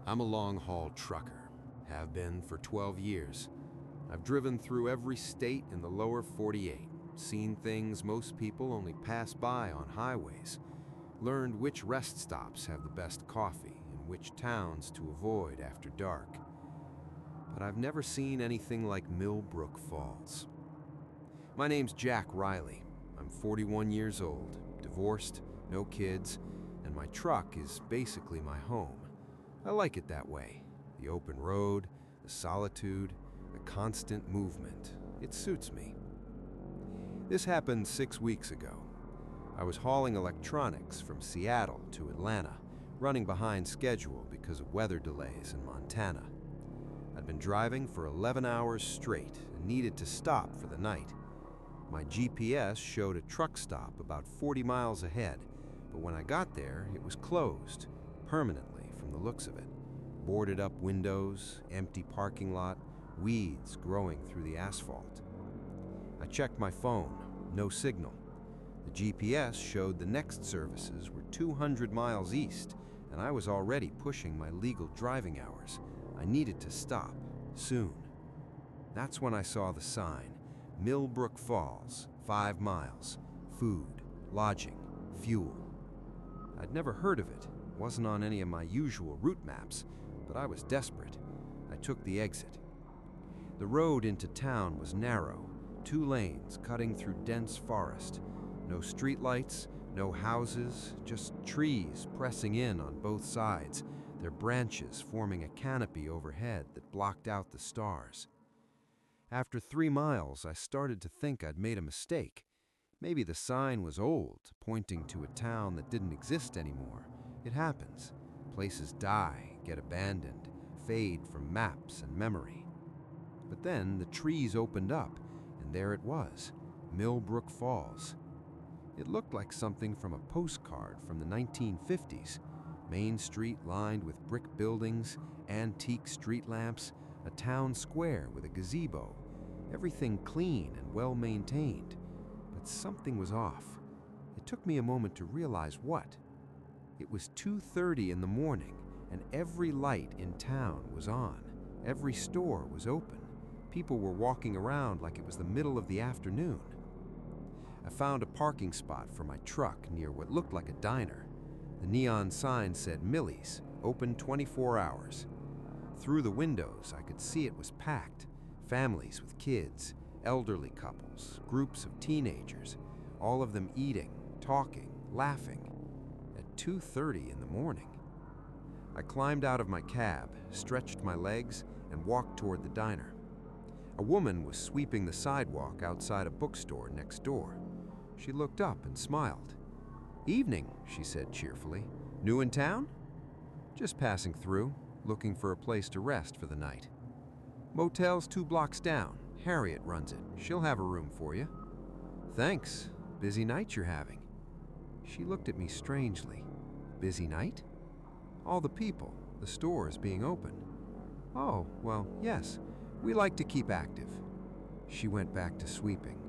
I'm a long-haul trucker, have been for 12 years. I've driven through every state in the lower 48, seen things most people only pass by on highways, learned which rest stops have the best coffee and which towns to avoid after dark. But I've never seen anything like Millbrook Falls. My name's Jack Riley. I'm 41 years old, divorced, no kids, and my truck is basically my home. I like it that way. The open road, the solitude, the constant movement. It suits me. This happened 6 weeks ago. I was hauling electronics from Seattle to Atlanta, running behind schedule because of weather delays in Montana. I'd been driving for 11 hours straight and needed to stop for the night. My GPS showed a truck stop about 40 miles ahead, but when I got there, it was closed, permanently from the looks of it. Boarded up windows, empty parking lot, weeds growing through the asphalt. I checked my phone, no signal. The GPS showed the next services were 200 miles east, and I was already pushing my legal driving hours. I needed to stop, soon. That's when I saw the sign, Millbrook Falls, 5 miles, food, lodging, fuel. I'd never heard of it, wasn't on any of my usual route maps, but I was desperate. I took the exit. The road into town was narrow, 2 lanes cutting through dense forest. No streetlights, no houses, just trees pressing in on both sides, their branches forming a canopy overhead that blocked out the stars. After 3 miles, I started to think I'd made a mistake. Maybe the sign was old, pointing to a town that didn't exist anymore. It happens. Places die, get abandoned, fade from maps and memory. But then the trees opened up, and there it was, Millbrook Falls. It looked like something from a postcard from the 1950s. Main Street lined with brick buildings, antique street lamps, a town square with a gazebo. Everything clean and well maintained. But something was off. It took me a moment to realize what. It was 2:30 in the morning, and every light in town was on. Every store was open. People were walking around like it was the middle of the afternoon. I found a parking spot for my truck near what looked like a diner. The neon sign said Millie's, open 24 hours. Through the windows, I could see it was packed. Families with kids, elderly couples, groups of teenagers, all of them eating, talking, laughing. At 2:30 in the morning. I climbed out of my cab, stretched my legs, and walked toward the diner. A woman was sweeping the sidewalk outside a bookstore next door. She looked up and smiled. "Evening," she said cheerfully. "New in town?" "Just passing through, looking for a place to rest for the night." "Motel's 2 blocks down. Harriet runs it. She'll have a room for you." "Thanks. Busy night you're having." She looked at me strangely. "Busy night?" "All the people, the stores being open." "Oh, well, yes. We like to keep active." She went back to sweeping.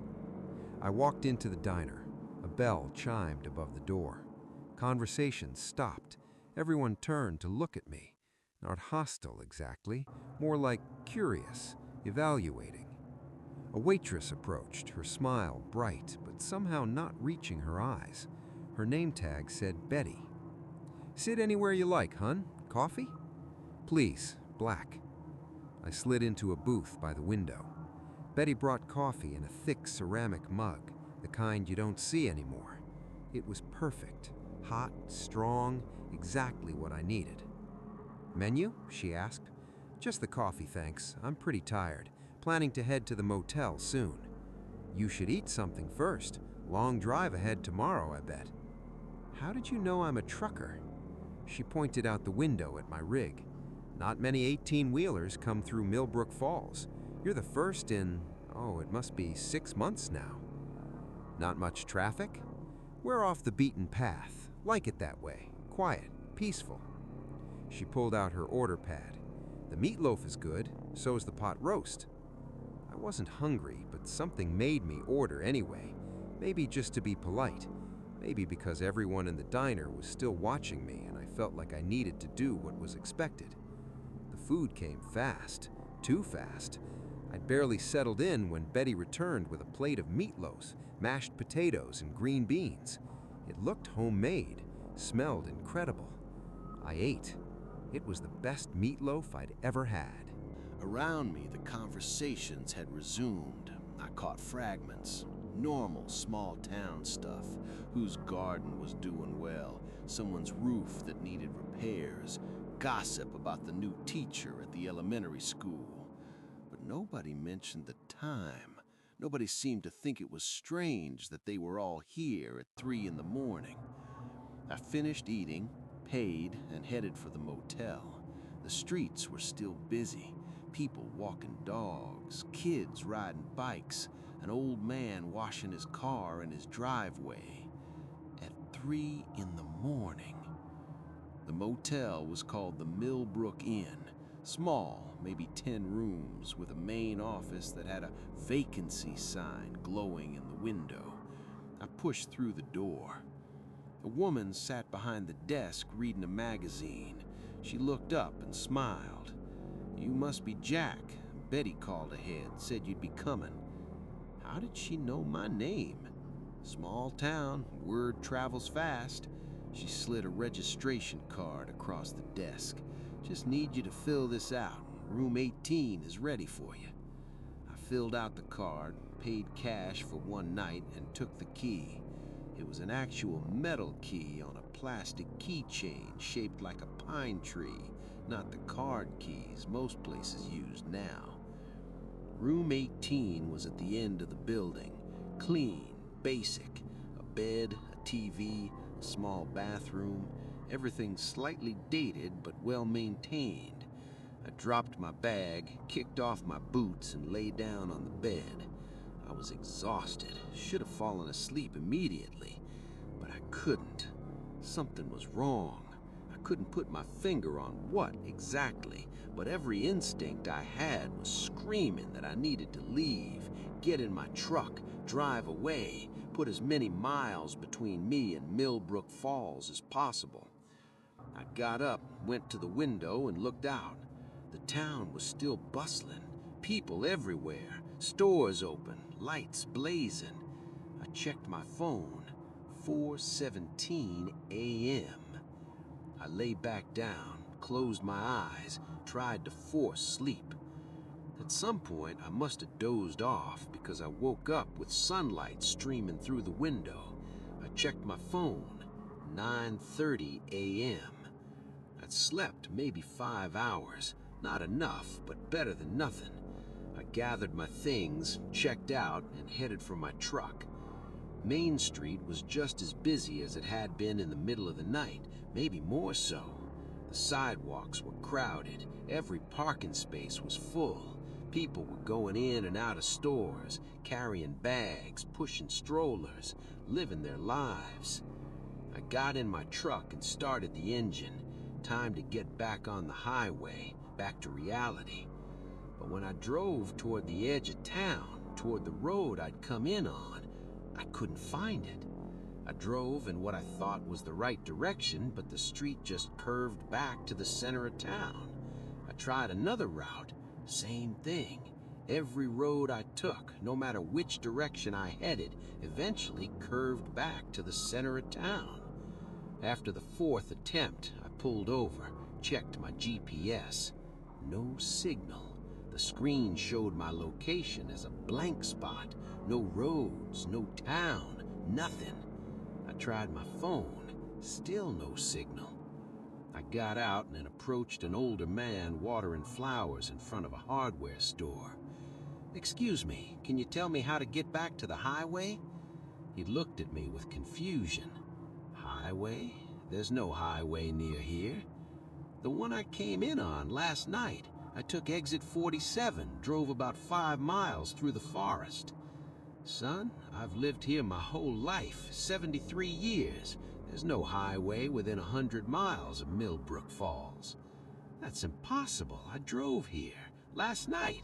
I walked into the diner. A bell chimed above the door. Conversation stopped. Everyone turned to look at me. Not hostile exactly, more like curious, evaluating. A waitress approached, her smile bright, but somehow not reaching her eyes. Her name tag said Betty. "Sit anywhere you like, hun. Coffee?" "Please, black." I slid into a booth by the window. Betty brought coffee in a thick ceramic mug, the kind you don't see anymore. It was perfect, hot, strong, exactly what I needed. "Menu?" she asked. "Just the coffee, thanks. I'm pretty tired. Planning to head to the motel soon." "You should eat something first. Long drive ahead tomorrow, I bet." "How did you know I'm a trucker?" She pointed out the window at my rig. "Not many 18-wheelers come through Millbrook Falls. You're the first in, it must be 6 months now." "Not much traffic?" "We're off the beaten path. Like it that way. Quiet, peaceful." She pulled out her order pad. "The meatloaf is good, so's the pot roast." I wasn't hungry, but something made me order anyway. Maybe just to be polite. Maybe because everyone in the diner was still watching me and I felt like I needed to do what was expected. food came fast, too fast. I'd barely settled in when Betty returned with a plate of meatloaf, mashed potatoes, and green beans. It looked homemade, smelled incredible. I ate. It was the best meatloaf I'd ever had. Around me, the conversations had resumed. I caught fragments. Normal, small-town stuff. Whose garden was doing well, someone's roof that needed repairs, gossip about the new teacher at the elementary school. But nobody mentioned the time. Nobody seemed to think it was strange that they were all here at 3 in the morning. I finished eating, paid, and headed for the motel. The streets were still busy. People walking dogs, kids riding bikes, an old man washing his car in his driveway. At 3 in the morning. The motel was called the Millbrook Inn. Small, maybe 10 rooms, with a main office that had a vacancy sign glowing in the window. I pushed through the door. A woman sat behind the desk reading a magazine. She looked up and smiled. "You must be Jack. Betty called ahead, said you'd be coming." How did she know my name? Small town, word travels fast. She slid a registration card across the desk. "Just need you to fill this out. Room 18 is ready for you." I filled out the card, paid cash for one night, and took the key. It was an actual metal key on a plastic keychain shaped like a pine tree, not the card keys most places use now. Room 18 was at the end of the building. Clean, basic. A bed, a TV, a small bathroom. Everything slightly dated but well maintained. I dropped my bag, kicked off my boots, and lay down on the bed. I was exhausted, should have fallen asleep immediately, but I couldn't. Something was wrong. I couldn't put my finger on what exactly, but every instinct I had was screaming that I needed to leave, get in my truck, drive away, put as many miles between me and Millbrook Falls as possible. I got up, went to the window, and looked out. The town was still bustling, people everywhere, stores open, lights blazing. I checked my phone, 4:17 a.m. I lay back down, closed my eyes, tried to force sleep. At some point, I must have dozed off because I woke up with sunlight streaming through the window. I checked my phone, 9:30 a.m. I'd slept maybe 5 hours, not enough, but better than nothing. I gathered my things, checked out, and headed for my truck. Main Street was just as busy as it had been in the middle of the night, maybe more so. The sidewalks were crowded, every parking space was full. People were going in and out of stores, carrying bags, pushing strollers, living their lives. I got in my truck and started the engine. Time to get back on the highway, back to reality. But when I drove toward the edge of town, toward the road I'd come in on, I couldn't find it. I drove in what I thought was the right direction, but the street just curved back to the center of town. I tried another route, same thing. Every road I took, no matter which direction I headed, eventually curved back to the center of town. After the 4th attempt, I pulled over, checked my GPS. No signal. The screen showed my location as a blank spot. No roads, no town, nothing. I tried my phone, still no signal. I got out and approached an older man watering flowers in front of a hardware store. "Excuse me, can you tell me how to get back to the highway?" He looked at me with confusion. "Highway? There's no highway near here. The one I came in on last night. I took exit 47, drove about 5 miles through the forest." "Son, I've lived here my whole life, 73 years. There's no highway within 100 miles of Millbrook Falls." "That's impossible. I drove here last night."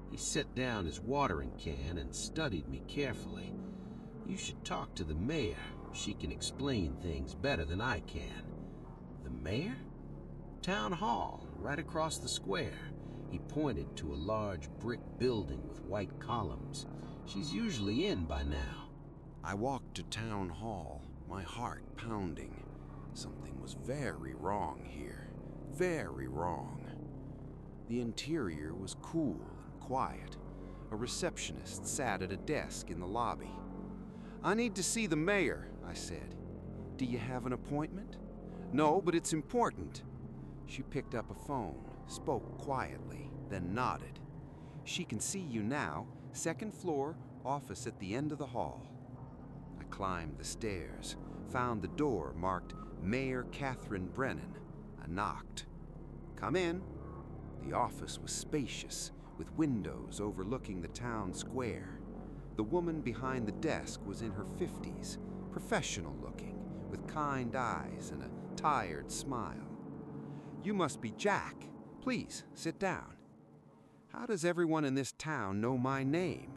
He set down his watering can and studied me carefully. "You should talk to the mayor. She can explain things better than I can." "The mayor?" "Town hall, right across the square. He pointed to a large brick building with white columns. She's usually in by now. I walked to town hall, my heart pounding. Something was very wrong here. Very wrong. The interior was cool and quiet. A receptionist sat at a desk in the lobby. "I need to see the mayor," I said. "Do you have an appointment?" "No, but it's important." She picked up a phone, spoke quietly, then nodded. "She can see you now, second floor, office at the end of the hall." I climbed the stairs, found the door marked Mayor Catherine Brennan. I knocked. "Come in." The office was spacious, with windows overlooking the town square. The woman behind the desk was in her 50s, professional looking, with kind eyes and a tired smile. "You must be Jack. Please, sit down." How does everyone in this town know my name?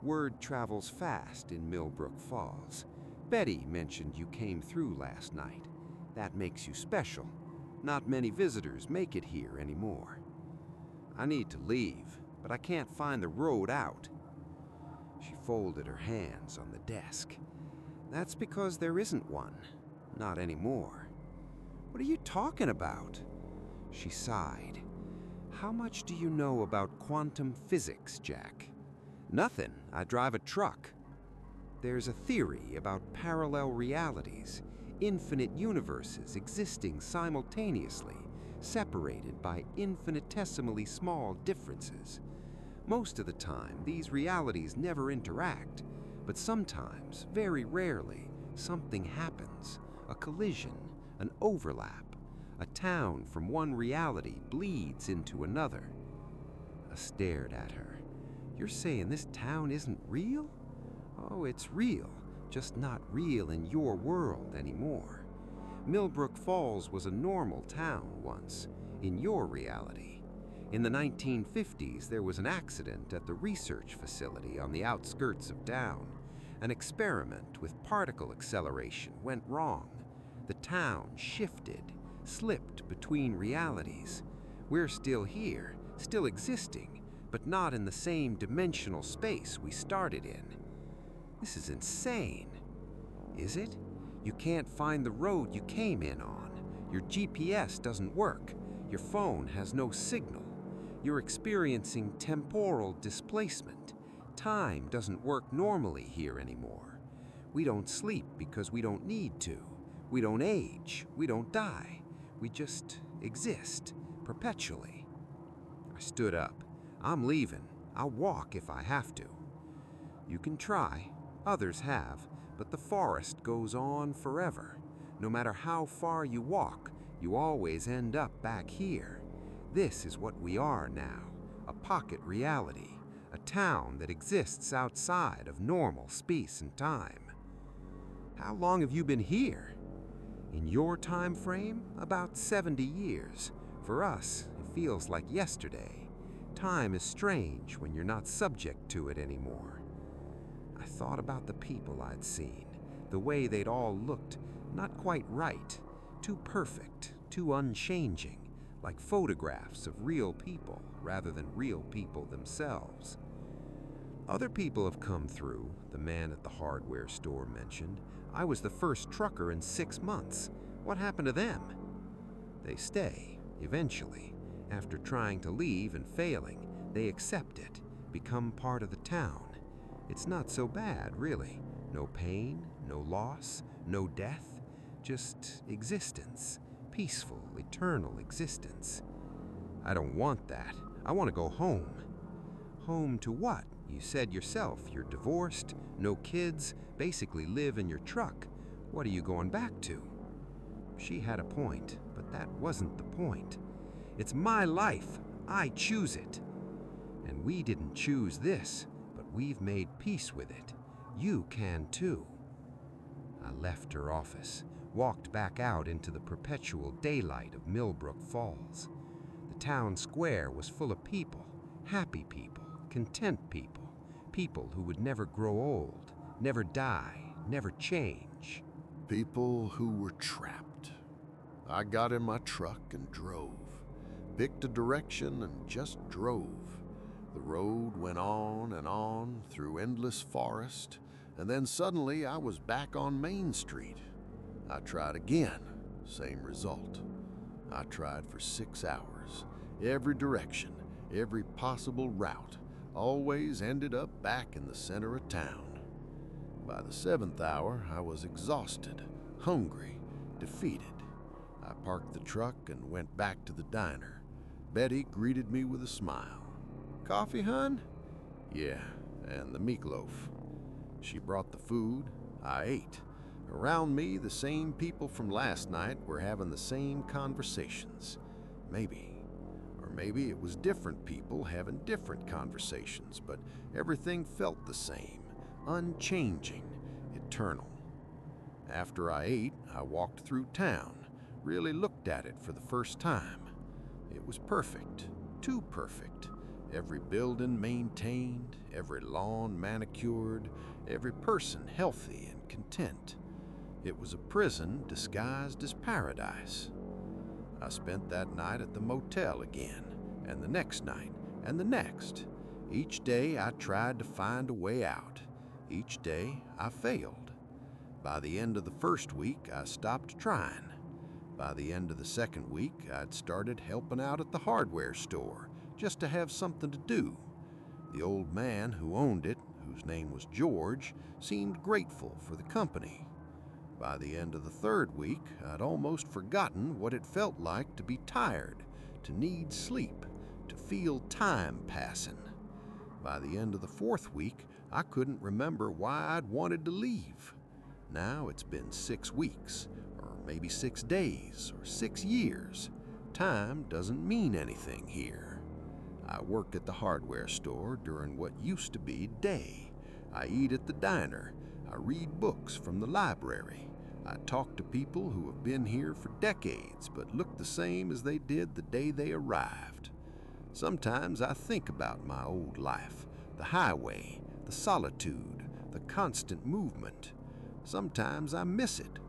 Word travels fast in Millbrook Falls. Betty mentioned you came through last night. That makes you special. Not many visitors make it here anymore. "I need to leave, but I can't find the road out." She folded her hands on the desk. "That's because there isn't one. Not anymore." "What are you talking about?" She sighed. "How much do you know about quantum physics, Jack?" "Nothing. I drive a truck." "There's a theory about parallel realities, infinite universes existing simultaneously, separated by infinitesimally small differences. Most of the time, these realities never interact, but sometimes, very rarely, something happens, a collision, an overlap. A town from one reality bleeds into another." I stared at her. "You're saying this town isn't real?" "Oh, it's real, just not real in your world anymore. Millbrook Falls was a normal town once, in your reality. In the 1950s, there was an accident at the research facility on the outskirts of town. An experiment with particle acceleration went wrong. The town shifted, slipped between realities. We're still here, still existing, but not in the same dimensional space we started in." "This is insane." "Is it? You can't find the road you came in on. Your GPS doesn't work. Your phone has no signal. You're experiencing temporal displacement. Time doesn't work normally here anymore. We don't sleep because we don't need to. We don't age. We don't die. We just exist, perpetually." I stood up. "I'm leaving. I'll walk if I have to." "You can try. Others have. But the forest goes on forever. No matter how far you walk, you always end up back here. This is what we are now, a pocket reality, a town that exists outside of normal space and time." "How long have you been here?" "In your time frame, about 70 years. For us, it feels like yesterday. Time is strange when you're not subject to it anymore." I thought about the people I'd seen, the way they'd all looked not quite right, too perfect, too unchanging, like photographs of real people rather than real people themselves. "Other people have come through," the man at the hardware store mentioned. "I was the first trucker in 6 months. What happened to them?" "They stay, eventually. After trying to leave and failing, they accept it, become part of the town. It's not so bad, really. No pain, no loss, no death, just existence. Peaceful, eternal existence." "I don't want that. I want to go home." "Home to what? You said yourself you're divorced, no kids, basically live in your truck. What are you going back to?" She had a point, but that wasn't the point. "It's my life. I choose it. And we didn't choose this, but we've made peace with it. You can too." I left her office, walked back out into the perpetual daylight of Millbrook Falls. The town square was full of people, happy people, content people, people who would never grow old, never die, never change. People who were trapped. I got in my truck and drove. picked a direction, and just drove. The road went on and on through endless forest, and then suddenly I was back on Main Street. I tried again, same result. I tried for 6 hours, every direction, every possible route, always ended up back in the center of town. By the 7th hour, I was exhausted, hungry, defeated. I parked the truck and went back to the diner. Betty greeted me with a smile. "Coffee, hun?" "Yeah, and the meatloaf." She brought the food. I ate. Around me, the same people from last night were having the same conversations. Maybe it was different people having different conversations, but everything felt the same, unchanging, eternal. After I ate, I walked through town, really looked at it for the first time. It was perfect, too perfect. Every building maintained, every lawn manicured, every person healthy and content. It was a prison disguised as paradise. I spent that night at the motel again, and the next night, and the next. Each day I tried to find a way out. Each day I failed. By the end of the first week, I stopped trying. By the end of the second week, I'd started helping out at the hardware store, just to have something to do. The old man who owned it, whose name was George, seemed grateful for the company. By the end of the third week, I'd almost forgotten what it felt like to be tired, to need sleep, to feel time passing. By the end of the fourth week, I couldn't remember why I'd wanted to leave. Now it's been 6 weeks, or maybe 6 days, or 6 years. Time doesn't mean anything here. I work at the hardware store during what used to be day. I eat at the diner. I read books from the library. I talk to people who have been here for decades but look the same as they did the day they arrived. Sometimes I think about my old life, the highway, the solitude, the constant movement. Sometimes I miss it,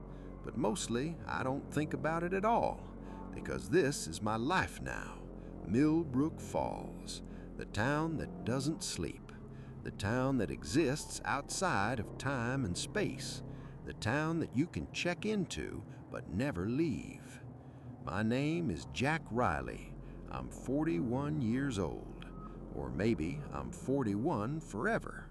but mostly I don't think about it at all, because this is my life now. Millbrook Falls, the town that doesn't sleep, the town that exists outside of time and space, the town that you can check into but never leave. My name is Jack Riley. I'm 41 years old, or maybe I'm 41 forever.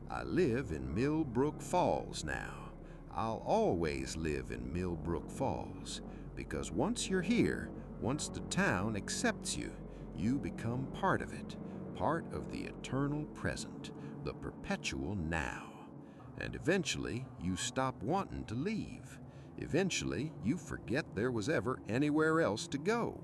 I live in Millbrook Falls now. I'll always live in Millbrook Falls, because once you're here, once the town accepts you, you become part of it, part of the eternal present, the perpetual now. And eventually, you stop wanting to leave. Eventually, you forget there was ever anywhere else to go.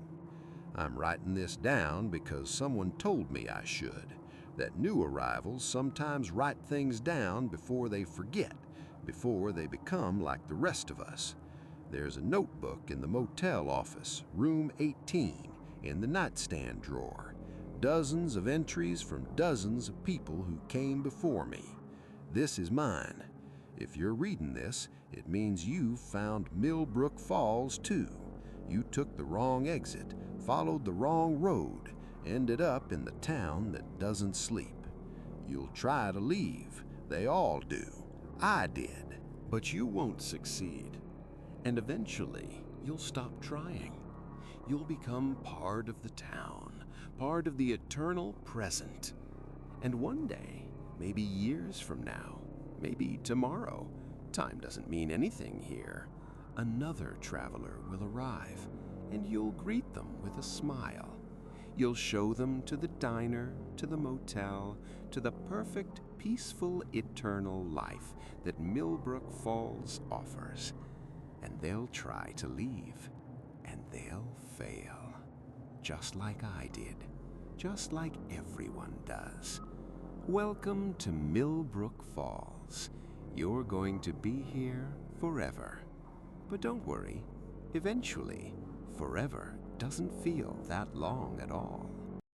I'm writing this down because someone told me I should, that new arrivals sometimes write things down before they forget, before they become like the rest of us. There's a notebook in the motel office, room 18, in the nightstand drawer. Dozens of entries from dozens of people who came before me. This is mine. If you're reading this, it means you found Millbrook Falls too. You took the wrong exit, followed the wrong road, ended up in the town that doesn't sleep. You'll try to leave. They all do. I did. But you won't succeed. And eventually, you'll stop trying. You'll become part of the town, part of the eternal present. And one day, maybe years from now, maybe tomorrow, time doesn't mean anything here, another traveler will arrive, and you'll greet them with a smile. You'll show them to the diner, to the motel, to the perfect, peaceful, eternal life that Millbrook Falls offers. And they'll try to leave, and they'll fail, just like I did, just like everyone does. Welcome to Millbrook Falls. You're going to be here forever. But don't worry, eventually, forever doesn't feel that long at all.